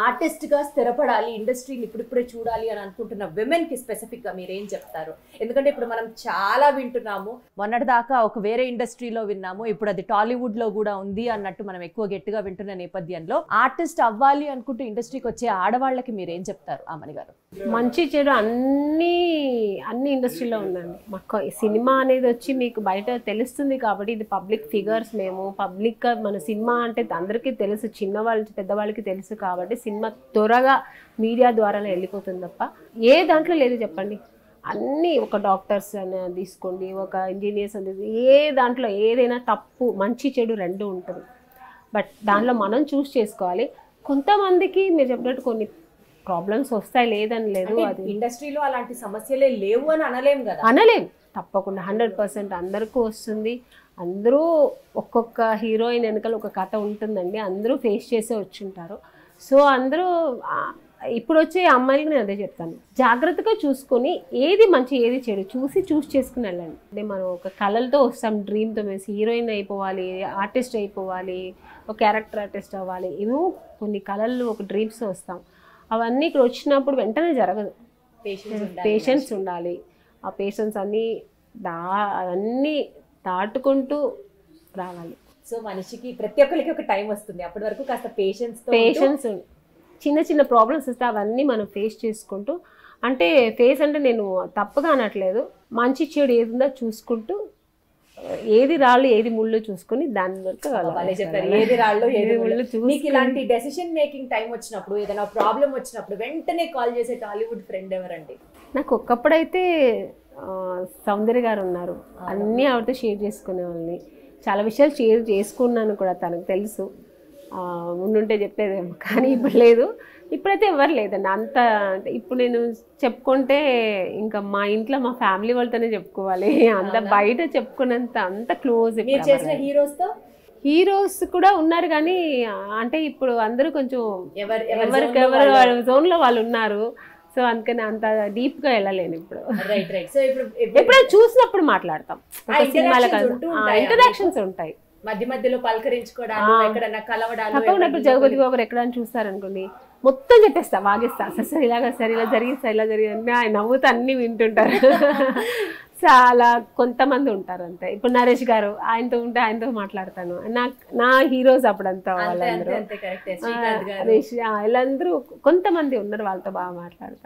Artist గా స్థిరపడాలి, ఇండస్ట్రీని ఇప్పుడిప్పుడే చూడాలి అని అనుకుంటున్న విమెన్ కి స్పెసిఫిక్ గా మీరేం చెప్తారు? ఎందుకంటే ఇప్పుడు మనం చాలా వింటున్నాము, మొన్నటి దాకా ఒక వేరే ఇండస్ట్రీలో విన్నాము, ఇప్పుడు అది టాలీవుడ్ లో కూడా ఉంది అన్నట్టు మనం ఎక్కువ గట్టిగా వింటున్న నేపథ్యంలో ఆర్టిస్ట్ అవ్వాలి అనుకుంటూ ఇండస్ట్రీకి వచ్చే ఆడవాళ్ళకి మీరేం చెప్తారు ఆమని గారు? మంచి చెడు అన్ని ఇండస్ట్రీలో ఉందండి. మాకు సినిమా అనేది వచ్చి మీకు బయట తెలుస్తుంది కాబట్టి, ఇది పబ్లిక్ ఫిగర్స్, మేము పబ్లిక్గా మన సినిమా అంటే అందరికీ తెలుసు, చిన్నవాళ్ళ పెద్దవాళ్ళకి తెలుసు కాబట్టి సినిమా త్వరగా మీడియా ద్వారానే వెళ్ళిపోతుంది తప్ప ఏ దాంట్లో లేదు చెప్పండి. అన్నీ ఒక డాక్టర్స్ అని తీసుకోండి, ఒక ఇంజనీర్స్ అని, ఏ దాంట్లో ఏదైనా తప్పు మంచి చెడు రెండు ఉంటుంది. బట్ దాంట్లో మనం చూస్ చేసుకోవాలి. కొంతమందికి మీరు చెప్పినట్టు కొన్ని ప్రాబ్లమ్స్ వస్తాయి, లేదని లేదు. అది ఇండస్ట్రీలో అలాంటి సమస్యలే లేవు అని అనలేం కదా. అనలేం, తప్పకుండా 100% అందరికీ వస్తుంది. అందరూ ఒక్కొక్క హీరోయిన్ వెనకాల ఒక కథ ఉంటుందండి, అందరూ ఫేస్ చేసే వచ్చుంటారు. సో అందరూ ఇప్పుడు వచ్చే అమ్మాయిలకి నేను అదే చెప్తాను, జాగ్రత్తగా చూసుకొని ఏది మంచి ఏది చెడు చూస్ చేసుకుని వెళ్ళండి. అంటే మనం ఒక కళలతో వస్తాం, డ్రీమ్తో, మేము హీరోయిన్ అయిపోవాలి, ఆర్టిస్ట్ అయిపోవాలి, ఒక క్యారెక్టర్ ఆర్టిస్ట్ అవ్వాలి, ఏమో కొన్ని కళలు ఒక డ్రీమ్స్తో వస్తాం. అవన్నీ ఇక్కడ వచ్చినప్పుడు వెంటనే జరగదు. పేషెన్స్ ఉండాలి. ఆ పేషెన్స్ అన్నీ దాటుకుంటూ రావాలి. సో మనిషికి ప్రతి ఒక్కరికి ఒక టైం వస్తుంది, అప్పటి వరకు కాస్త పేషెన్స్ చిన్న చిన్న ప్రాబ్లమ్స్ వస్తే అవన్నీ మనం ఫేస్ చేసుకుంటూ, అంటే ఫేస్ అంటే నేను తప్పుగా అనట్లేదు, మంచి చెడు ఏది ఉందో చూసుకుంటూ, ఏది రాళ్ళు ఏది ముళ్ళు చూసుకుని దాని వరకు ఏది రాళ్ళు ఏది ముళ్ళు. మీకు ఇలాంటి డెసిషన్ మేకింగ్ టైం వచ్చినప్పుడు, ఏదైనా ప్రాబ్లం వచ్చినప్పుడు వెంటనే కాల్ చేసే టాలీవుడ్ ఫ్రెండ్ ఎవరండి? నాకు ఒక్కప్పుడైతే సౌందర్య గారు ఉన్నారు, అన్నీ ఆవిడతో షేర్ చేసుకునే వాళ్ళని, చాలా విషయాలు షేర్ చేసుకున్నాను కూడా, తనకు తెలుసు. ఉండుంటే చెప్పేదేమో, కానీ ఇప్పుడు లేదు. ఇప్పుడైతే ఎవరు లేదండి అంత. ఇప్పుడు నేను చెప్పుకుంటే ఇంకా మా ఇంట్లో మా ఫ్యామిలీ వాళ్ళతోనే చెప్పుకోవాలి, అంత బయట చెప్పుకున్నంత అంత క్లోజ్. హీరోస్ కూడా ఉన్నారు కానీ అంటే ఇప్పుడు అందరూ కొంచెం ఎవరు జోన్లో వాళ్ళు ఉన్నారు. సో అందుకని అంత డీప్గా వెళ్ళలేను ఇప్పుడు. ఎప్పుడైనా చూసినప్పుడు మాట్లాడతాం, ఇంటరాక్షన్స్ ఉంటాయి, మధ్య మధ్యలో పలకరించుకోవడానికి, కలవడాలు. జగపతి బాబు ఎక్కడైనా చూస్తారనుకోండి, మొత్తం చెప్పేస్తా, వాగేస్తా, సార్ ఇలాగా సార్ ఇలా జరిగింది, ఇలా జరిగింది, ఆయన నవ్వుతూ అన్ని వింటుంటారు. చాలా కొంతమంది ఉంటారు అంతే. ఇప్పుడు నరేష్ గారు, ఆయనతో ఉంటే ఆయనతో మాట్లాడతాను. నా హీరోస్ అప్పుడంతా వాళ్ళందరూ, వీళ్ళందరూ కొంతమంది ఉన్నారు, వాళ్ళతో బాగా మాట్లాడతారు.